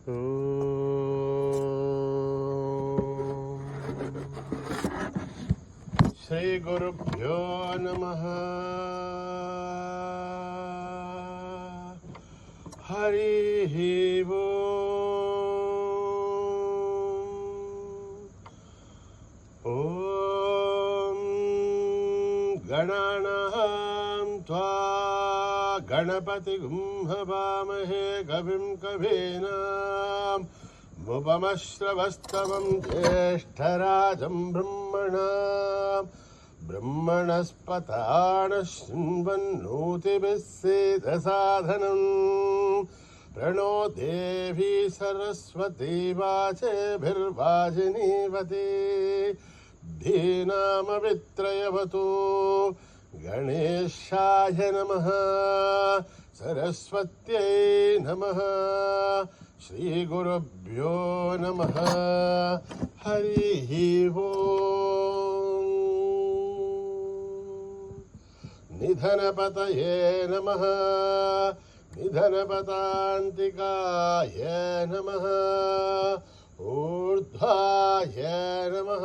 శ్రీ గురుభ్యో నమః. హరి ఓం. గణానాం త్వా గణపతిగుం హవామహే కవిం కవీనాం ఉపమశ్రవస్తవం జ్యేష్ఠరాజం బ్రహ్మణాం బ్రహ్మణస్పతాన శృణ్వన్నోతిభిः సేదసాదనం. ప్రణో దేవీ సరస్వతీ వాచేభిర్వాజినీవతి. ధీనామవిత్రయవతు. గణేశాయ నమః. సరస్వత్యై నమః. శ్రీగురుభ్యో నమః. హరి ఓం. నిధనపతయే నమః. నిధనపతాంతికాయ నమః. ఊర్ధ్వాయ నమః.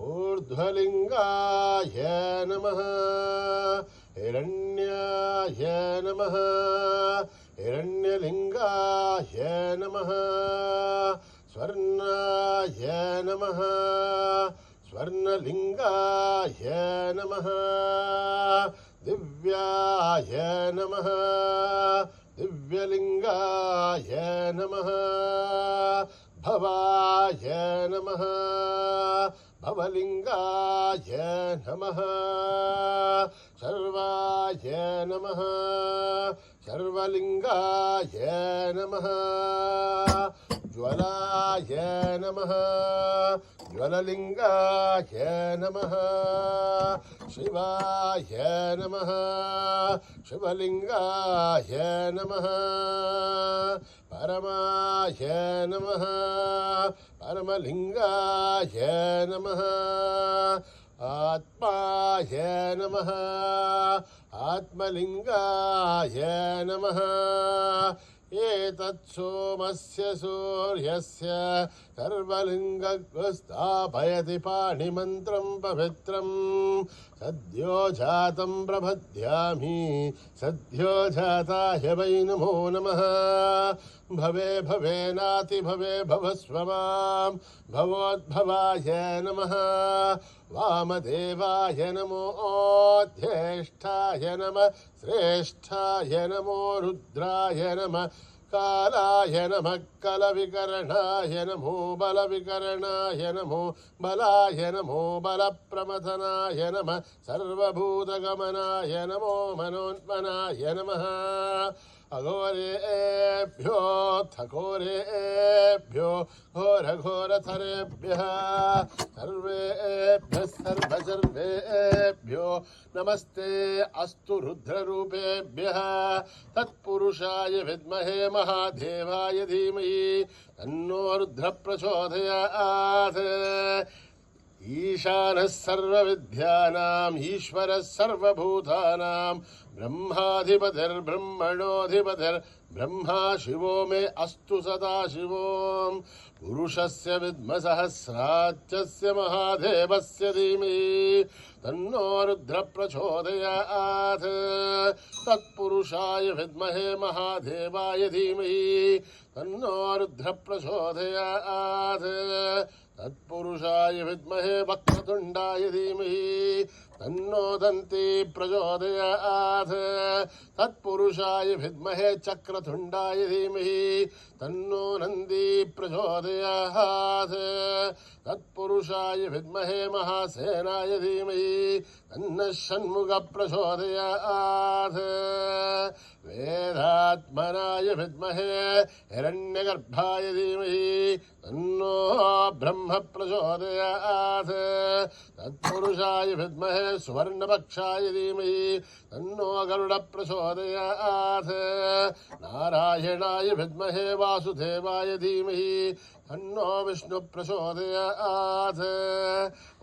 ఊర్ధ్వలింగాయ నమః. హిరణ్యాయ నమః. హిరణ్యలింగాయ నమః. స్వర్ణాయ నమః. స్వర్ణలింగాయ నమః. దివ్యాయ నమః. దివ్యలింగాయ నమః. భవాయ నమః. భవలింగాయ నమః. సర్వాయ నమః. సర్వలింగాయ నమః. జ్వలాయ నమః. జ్వలలింగాయ నమః. శివాయ నమః. శివలింగాయ నమః. పరమాయ నమః. పరమలింగాయ నమః. ఆత్మాయ నమః. ఆత్మలింగాయ నమః. ఏతత్ సోమస్య సూర్యస్య సర్వలింగస్థాపయతి పాణిమంత్రం పవిత్రం. సద్యో జాతం ప్రపద్యామి. సద్యో జాతాయ వై నమో నమః. భవే భవేనాతి భవే భవస్వ మాం. భవోద్భవాయ నమః. వామదేవాయ నమో. జ్యేష్ఠాయ నమః. శ్రేష్ఠాయ నమో. రుద్రాయ నమః. కాలాయ నమః. కలవికరణాయ నమో. బలవికరణాయ నమో. బలాయ నమో. బలప్రమథనాయ నమః. సర్వభూతగమనాయ నమో. మనోన్మనాయ నమః. అఘోరేభ్యో థఘోరేభ్యో ఘోరఘోరథరేభ్యః సర్వేభ్యः సర్వసర్వేభ్యో నమస్తే అస్తు. రుద్రరూపేభ్యः తత్పురుషాయ విద్మహే మహాదేవాయ ధీమహి తన్నో రుద్ర ప్రచోదయాత్. ఈశానः సర్వవిద్యానాం ఈశ్వరः సర్వభూతానాం బ్రహ్మాధిపతిర్బ్రహ్మణోధిపతిర్బ్రహ్మా శివో మే అస్తు సదాశివోం. పురుషస్య విద్మ సహస్రాచ్యస్య మహాదేవస్య ధీమహి తన్నో రుద్ర ప్రచోదయాత్. తత్పురుషాయ విద్మహే మహాదేవాయ ధీమహి తన్నో రుద్ర ప్రచోదయాత్. తత్పురుషాయ విద్మహే వక్రతుండాయ ధీమహి తన్నో దంతి ప్రచోదయాత్. తత్పురుషాయ విద్మహే చక్రతుండాయ ధీమహి తన్నో నంది ప్రచోదయాత్. తత్పురుషాయ విద్మహే మహాసేనాయ ధీమహి తన్నః షణ్ముఖ ప్రచోదయాత్. వేదాత్మనాయ విద్మహే హిరణ్యగర్భాయ ధీమహి తన్నో బ్రహ్మ ప్రచోదయాత్. తత్పురుషాయ విద్మహే సువర్ణపక్షాయ ధీమహి తన్నో గరుడ ప్రచోదయాత్. నారాయణాయ విద్మహే వాసుదేవాయ ధీమహి తన్నో విష్ణు ప్రచోదయాత్.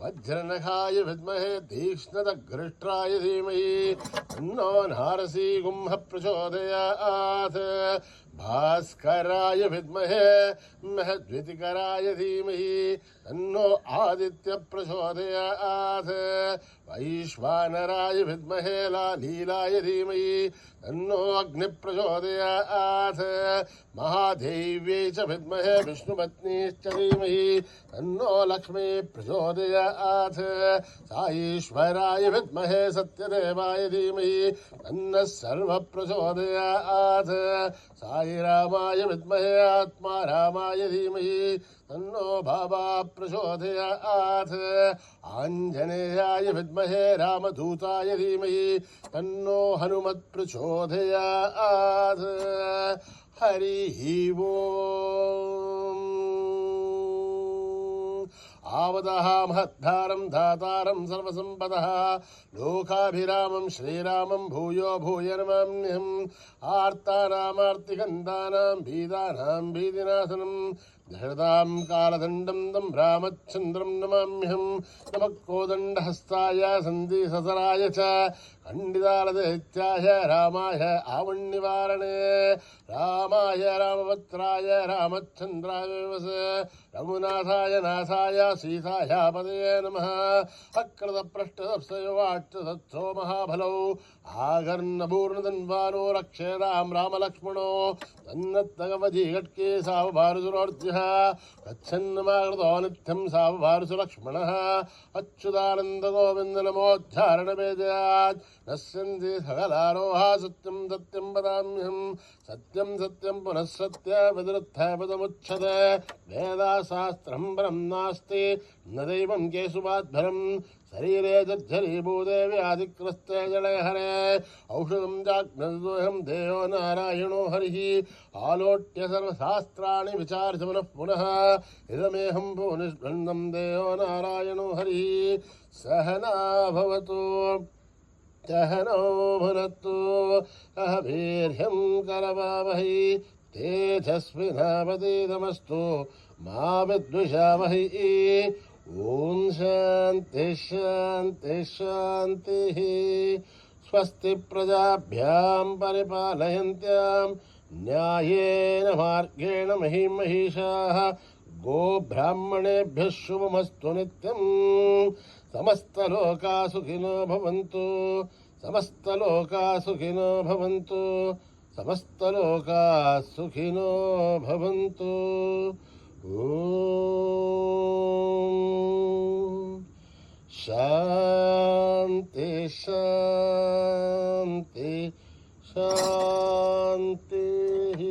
వజ్రనఖాయ విద్మహే తీక్ష్ణదగ్రిష్ట్రాయ ధీమహి తన్నో నారసింహ ప్రచోదయాత్. भास्कराय विद्महे महद्वितिकराय धीमहि तन्नो आदित्य प्रचोदयात् वैश्वानराय विद्महे लीलाय धीमहि तन्नो अग्नि प्रचोदयात् महादेव्यै च विद्महे विष्णुपत्नीश्च धीमहि तन्नो लक्ष्मी प्रचोदयात् साईश्वराय विद्महे सत्यदेवाय धीमहि तन्नः सर्वः प्रचोदयात् साईरामाय विद्महे आत्मारामाय धीमहि तन्नो बाबा प्रचोदयात् आञ्जनेयाय विद्महे रामदूताय धीमहि तन्नो हनुमत् प्रचोदयात् हरिः ओम् आवदः महद्धारं धातारं सर्वसम्पदः लोकाभिरामं श्रीरामं भूयो भूय नमाम्यहम् आर्तानामार्तिकन्दानां भीदानां भीतिनाशनं धृतां कालदण्डं तं रामचन्द्रं नमाम्यहम् नमः कोदण्डहस्ताय सन्धिससराय च खण्डितालदैत्याय रामाय आवण्निवारणे रामाय रामभद्राय रामचन्द्राय रघुनाथाय नाथाय सीताय पदये नमः अकृतपृष्ठदप्सयोवाट्टदत्सो महाफलौ आगर्णपूर्णधन्वानो रक्षेतां रामलक्ष्मणो तन्नत्तगवधि घट्के सावभारुसुरोर्ध्यः गच्छन्नमाकृतो नित्यं सावभारुसुलक्ष्मणः अच्युतानन्दगोविन्द नमोद्धारणवेदयात् नश्यन्ति सकलारोहा सत्यं सत्यं वदाम्यहम् सत्यं सत्यं पुनः सत्य विदुरुत्थपदमुच्यते वेदाशास्त्रं परं नास्ति न दैवं केशवाद्भरम् शरीरे जर्जरीभूते व्याधिग्रस्ते जलहरे औषधं जाग्नोऽहं देयो नारायणो हरिः आलोट्य सर्वशास्त्राणि विचार्य पुनः पुनः इदमेहं भुवनिष्पन्नं देयो नारायणो हरिः सहना भवतु सहनो भुनक्तु अह वीर्यं करवावहै तेजस्विनावतीतमस्तु मा विद्विषावहै ॐ शान्ति शान्ति शान्तिः स्वस्ति प्रजाभ्यां परिपालयन्त्यां न्यायेन मार्गेण महीं महिषाः गोब्राह्मणेभ्यः शुभमस्तु नित्यं समस्तलोका सुखिनो भवन्तु समस्तलोका सुखिनो भवन्तु समस्तलोका सुखिनो भवन्तु शान्ति शान्ति शान्तिः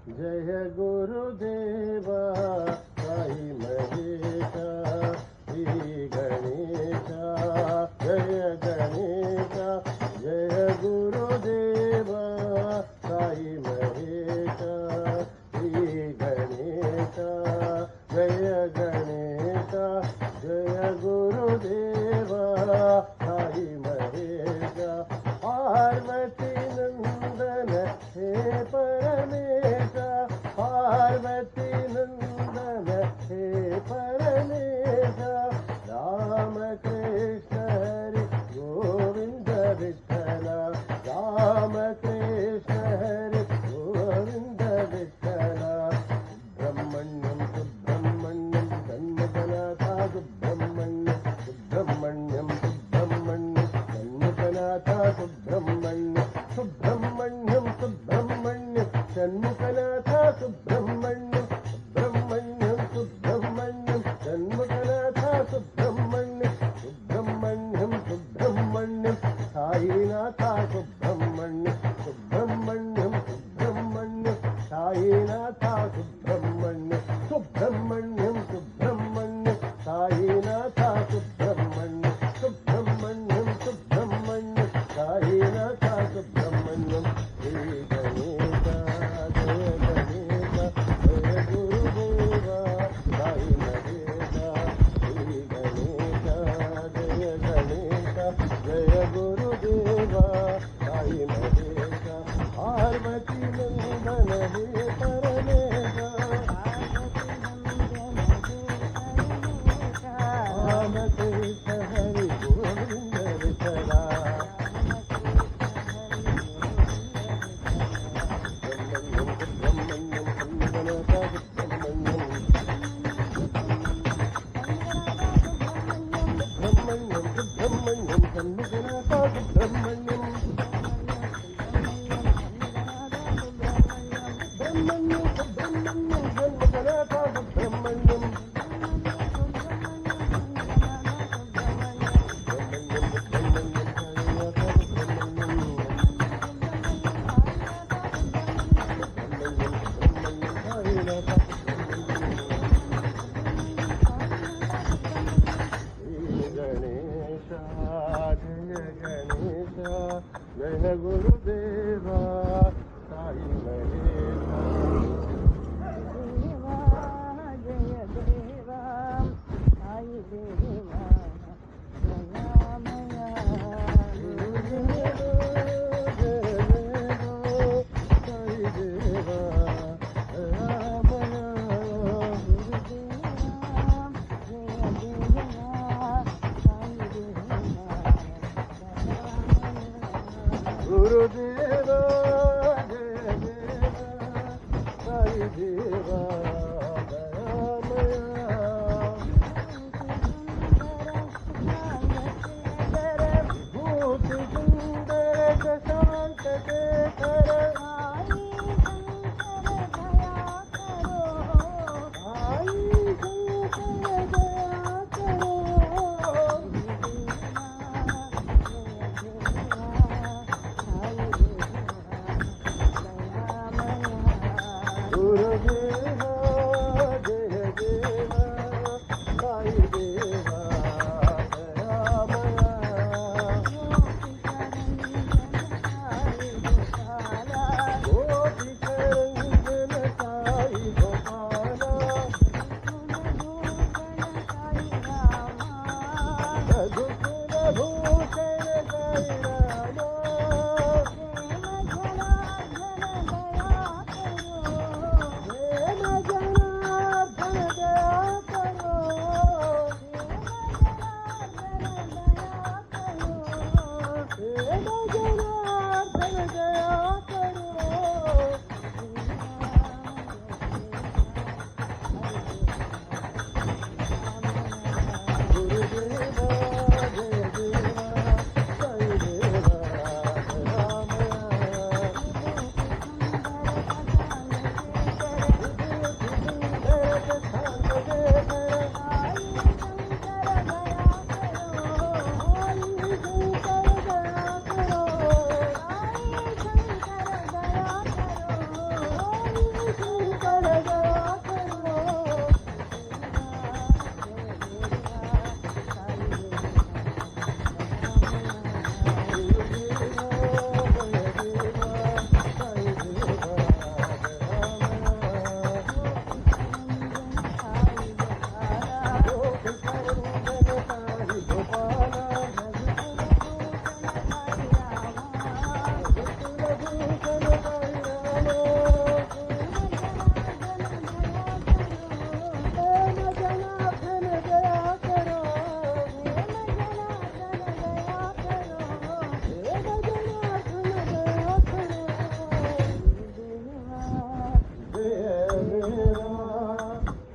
जय गुरुदेव साई महेश श्री गणेश जय गणेश जय गुरुदेव साई महेश श्री गणेश जय गणेश जय गुरुदेव साई महेश पार्वती नंदन हे परमेश पार्वती नंदन हे परमेश राम कृष्ण हरि गोविंद विठ्ठल राम कृष्ण हरि गोविंद विठ्ठल सुब्रह्मण्यं सुब्रह्मण्यं सन्मुखनाथ सुब्रह्मण्यं सुब्रह्मण्यं सुब्रह्मण्यं सन्मुखनाथ सुब्रह्मण्यं सुब्रह्मण्यं सुब्रह्मण्यं षण्मुखनाथ सुब्रह्मण्यं सुब्रह्मण्यं सुब्रह्मण्यं षण्मुखनाथ सुब्रह्मण्यं सुब्रह्मण्यं सुब्रह्मण्यं साईनाथ सुब्रह्मण्यं सुब्रह्मण्यं सुब्रह्मण्यं साईनाथ सुब्रह्मण्यं सुब्रह्मण्यं सुब्रह्मण्यं साईनाथ सुब्रह्मण्यं जन्मजनकादि ब्रह्मण्यं ब्रह्मण्यं ब्रह्मण्यं जन्मजनकादि ब्रह्मण्यं जय गुरुदेवा साई महेशा जय देवा साई देवा दयामया साई देवा दयामया गुरुदेवा जय देवा साई देवा दयामया भूति सुंदर शशांक शेखर आई शंकर दया करो गुरुदेवा जय देवा साई देवा दयामया गोपीकरंजन साई गोपाला रघुकुल भूषण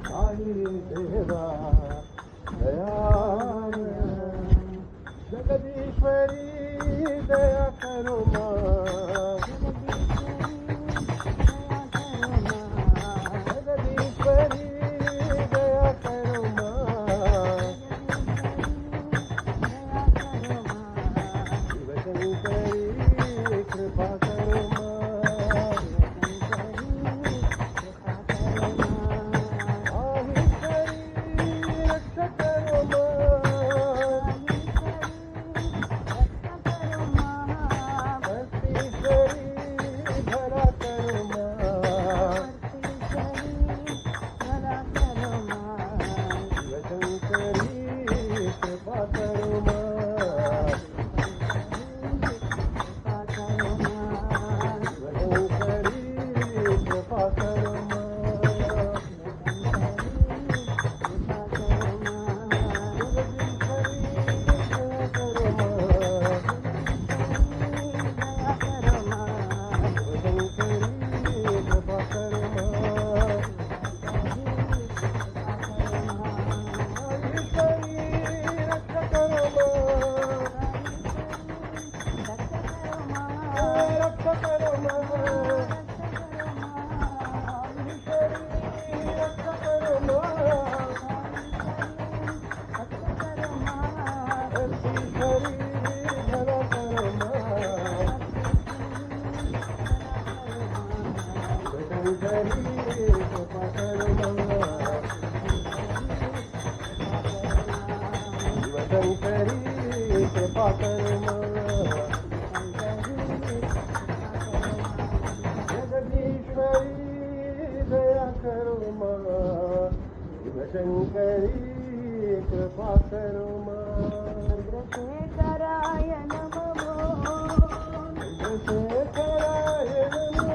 साई रामा जगदीश्वरी दया करो माँ जगदीश्वरी दया करो माँ शिवशंकरी कृपा करो माँ माहेश्वरी रक्षा करो माँ भक्तीश्वरी कृपा करो माँ जगदीश्वरी दया करो माँ शिवशंकरी कृपा करो माँ चंद्रशेखराय नमो चंद्रशेखराय नमो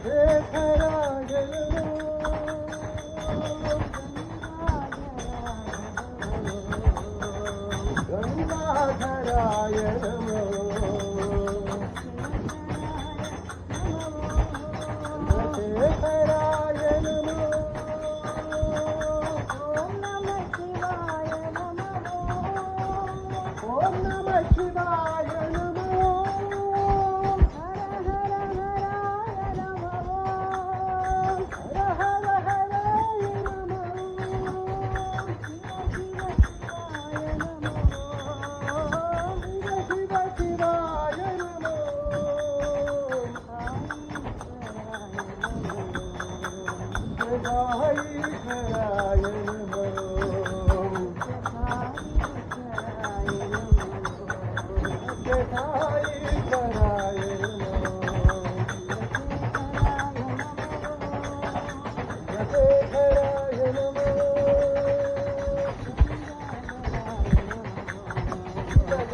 चंद्रशेखराय नमो गंगाधराय नमो चंद्रशेखराय नमो ओम नमः शिवाय नमो हर हर हराय नमो शिव शिवाय नमो जगाईश्वराय नमो जगाईश्वराय नमो जगेश्वराय नमो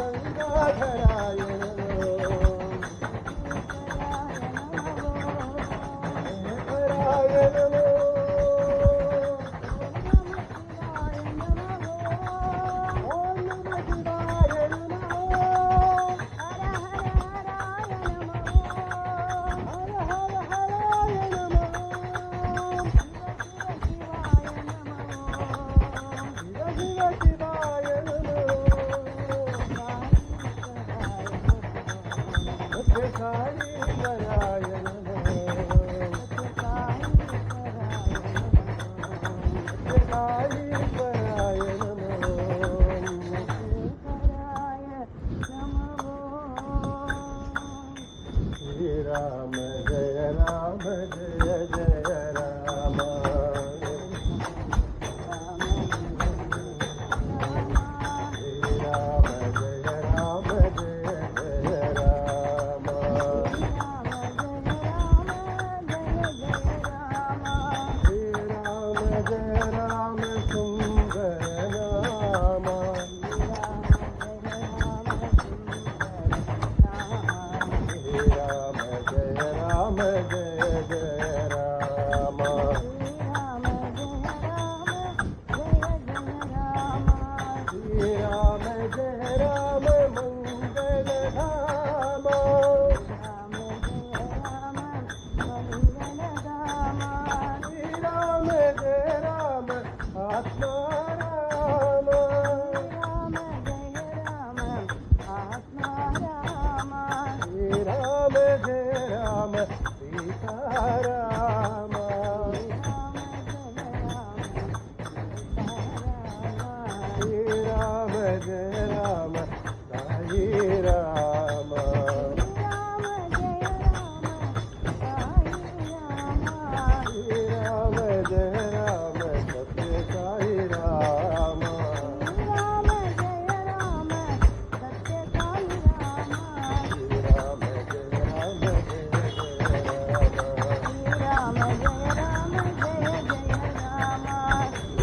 जगन्नाथराय नमो जगेश्वराय नमो ओम नमः शिवाय नमो हर हर हराय नमो शिव शिव शिवाय नमो सत्यसाईश्वराय नमो सत्यसाईश्वराय नमो श्री राम जय जय राम श्री राम जय राम श्री राम जय राम सुंदर नाम श्री राम जय राम श्री राम जय राम मंगल धाम श्री राम जय राम आत्मा राम श्री राम जय राम सीता राम श्री राम जय राम साई राम श्री राम जय राम सत्य साई राम श्री राम जय राम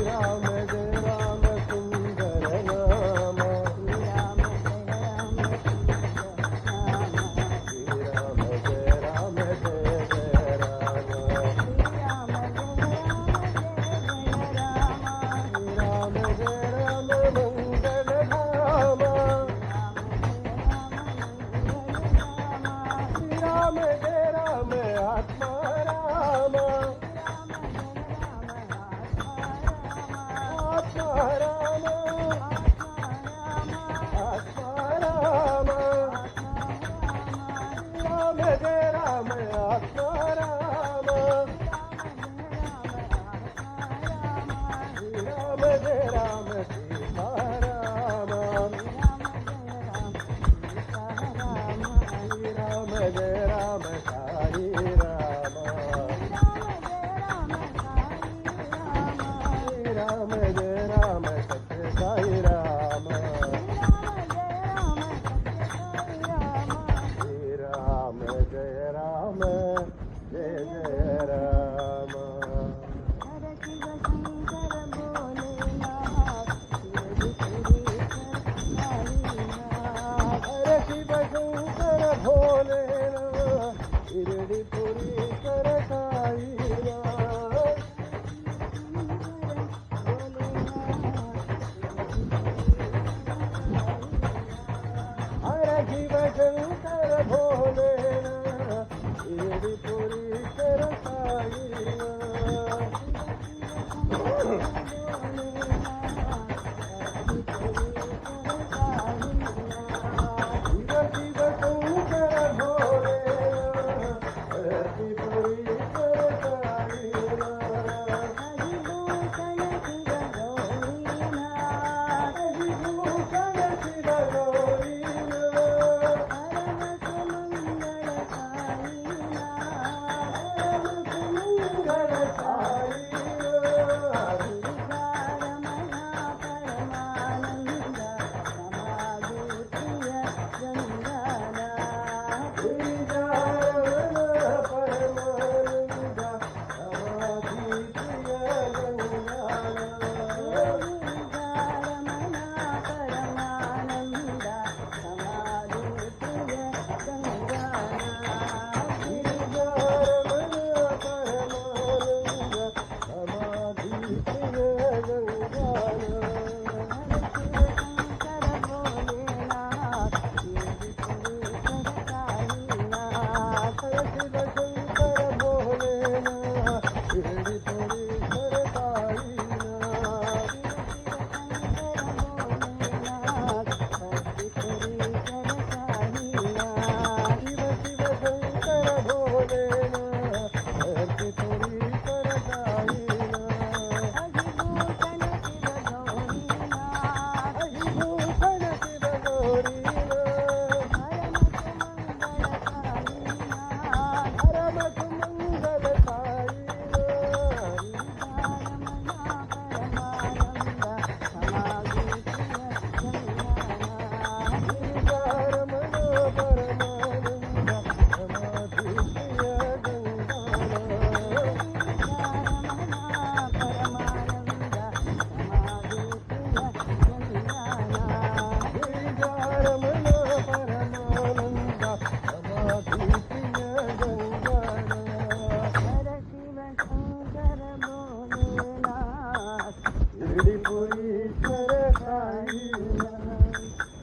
राम जय राम सुंदर नाम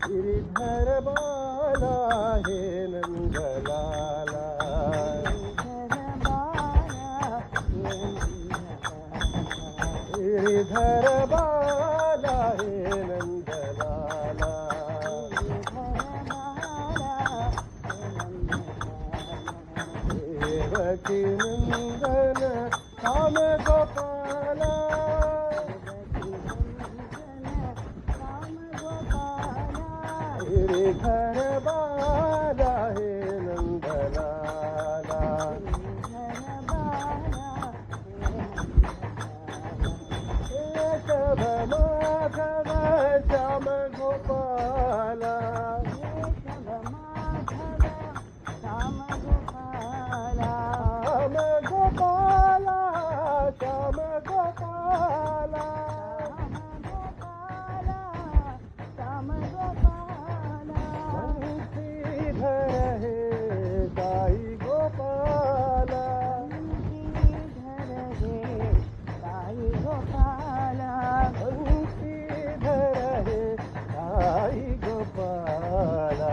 गिरिधर बाला हे नंदलाला गिरिधर बाला हे नंदलाला देवकी नंदन राम गोपाला गिरिधर बाला हे नंदलाला केशव माधव श्याम गोपाला श्याम गोपाला श्याम गोपाला बंशीधर हे साई गोपाला बंशीधर हे साई गोपाला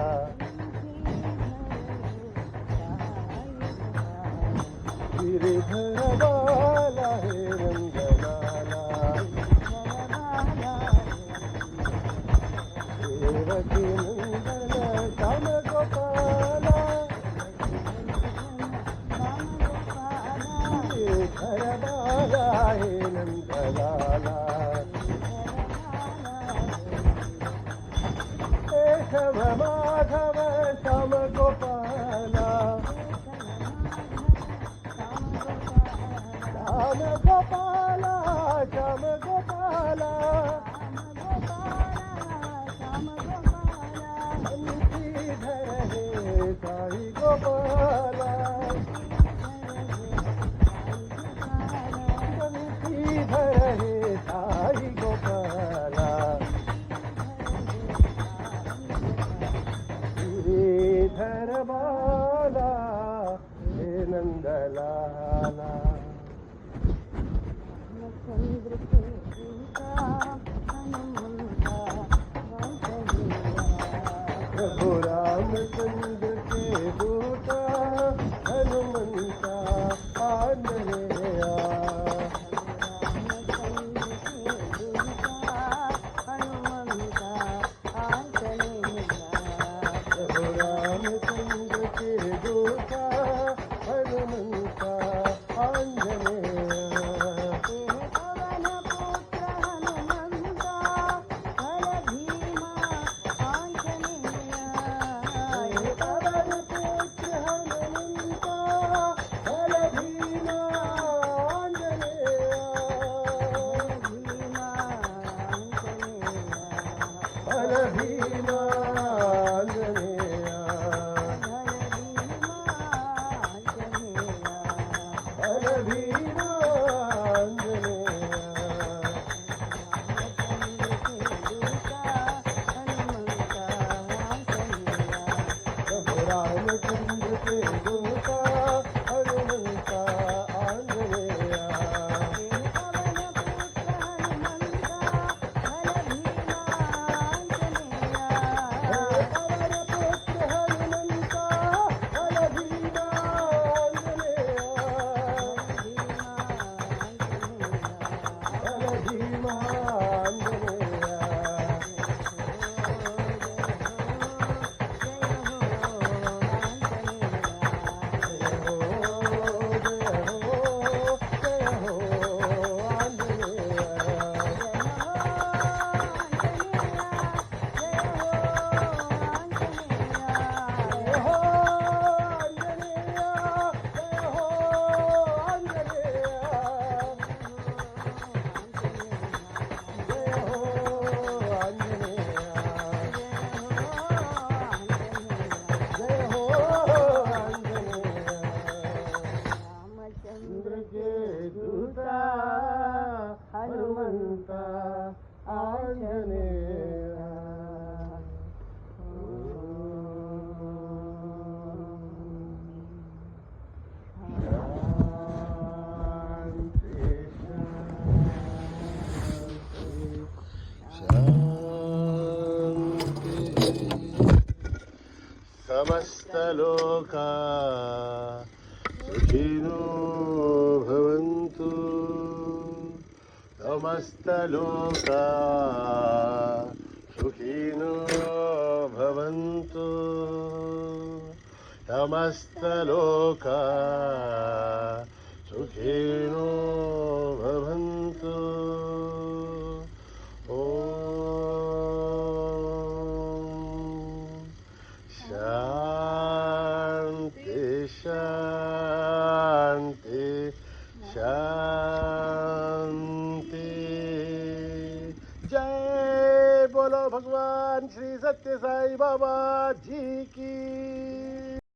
गिरिधर बाला हे रंगलाला देवकी नंदन श्याम गोपाला गिरिधर बाला हे नंदलाला केशव माधव श्याम गोपाला श्याम गोपाला श्याम गोपाला बंशीधर हे साई गोपाला बंशीधर हे साई गोपाला गिरिधर बाला हे नंदलाला प्रभु रामचंद्र के दूता हनुमंता आंजनेया हनुमंता आंजनेया समस्तलोका सुखिनो भवन्तु समस्तलोका सुखिनो भवन्तु समस्तलोका सुखिनो भवन्तु शांति शांति शांति जय बोलो भगवान श्री सत्य साई बाबा जी की।